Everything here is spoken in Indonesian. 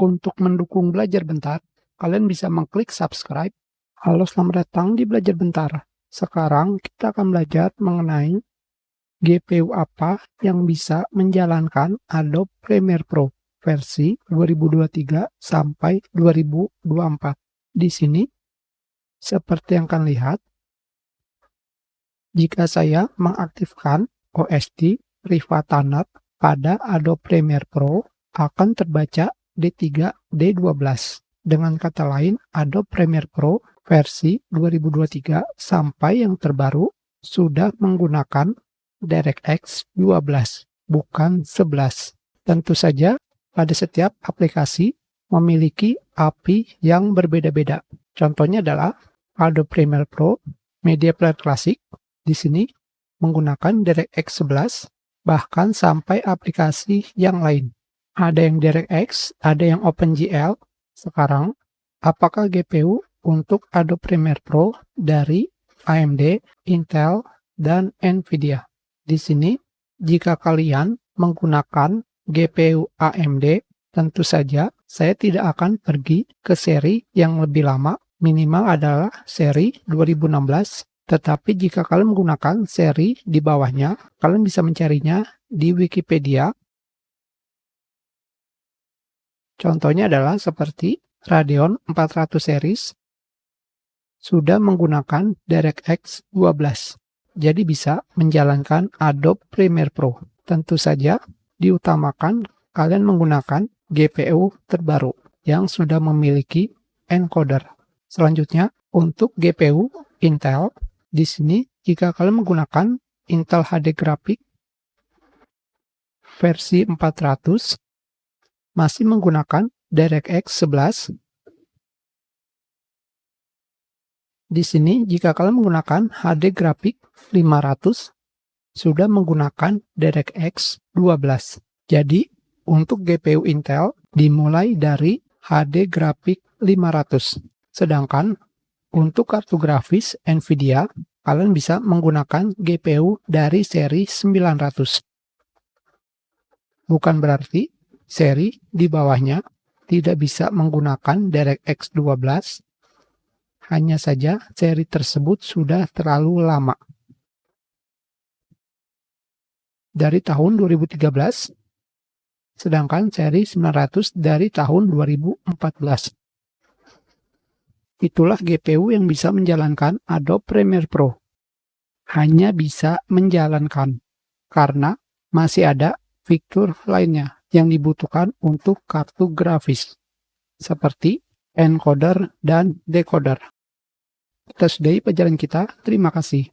Untuk mendukung Belajar Bentar, kalian bisa mengklik subscribe. Halo, selamat datang di Belajar Bentar. Sekarang kita akan belajar mengenai GPU apa yang bisa menjalankan Adobe Premiere Pro versi 2023 sampai 2024. Di sini, seperti yang kalian lihat, jika saya mengaktifkan OST Riva-Tanner pada Adobe Premiere Pro, akan terbaca D3, D12. Dengan kata lain, Adobe Premiere Pro versi 2023 sampai yang terbaru sudah menggunakan DirectX 12, bukan 11. Tentu saja, pada setiap aplikasi memiliki API yang berbeda-beda. Contohnya adalah Adobe Premiere Pro, Media Player Classic, di sini menggunakan DirectX 11, bahkan sampai aplikasi yang lain. Ada yang DirectX, ada yang OpenGL. Sekarang, apakah GPU untuk Adobe Premiere Pro dari AMD, Intel, dan Nvidia? Di sini, jika kalian menggunakan GPU AMD, tentu saja saya tidak akan pergi ke seri yang lebih lama, minimal adalah seri 2016. Tetapi jika kalian menggunakan seri di bawahnya, kalian bisa mencarinya di Wikipedia. Contohnya adalah seperti Radeon 400 series sudah menggunakan DirectX 12. Jadi bisa menjalankan Adobe Premiere Pro. Tentu saja diutamakan kalian menggunakan GPU terbaru yang sudah memiliki encoder. Selanjutnya, untuk GPU Intel, di sini jika kalian menggunakan Intel HD Graphics versi 400, masih menggunakan DirectX 11. Di sini jika kalian menggunakan HD Graphics 500, sudah menggunakan DirectX 12. Jadi, untuk GPU Intel dimulai dari HD Graphics 500. Sedangkan untuk kartu grafis Nvidia, kalian bisa menggunakan GPU dari seri 900. Bukan berarti seri di bawahnya tidak bisa menggunakan DirectX 12, hanya saja seri tersebut sudah terlalu lama. Dari tahun 2013, sedangkan seri 900 dari tahun 2014. Itulah GPU yang bisa menjalankan Adobe Premiere Pro. Hanya bisa menjalankan, karena masih ada fitur lainnya yang dibutuhkan untuk kartu grafis, seperti encoder dan decoder. Kita sudahi pelajaran kita. Terima kasih.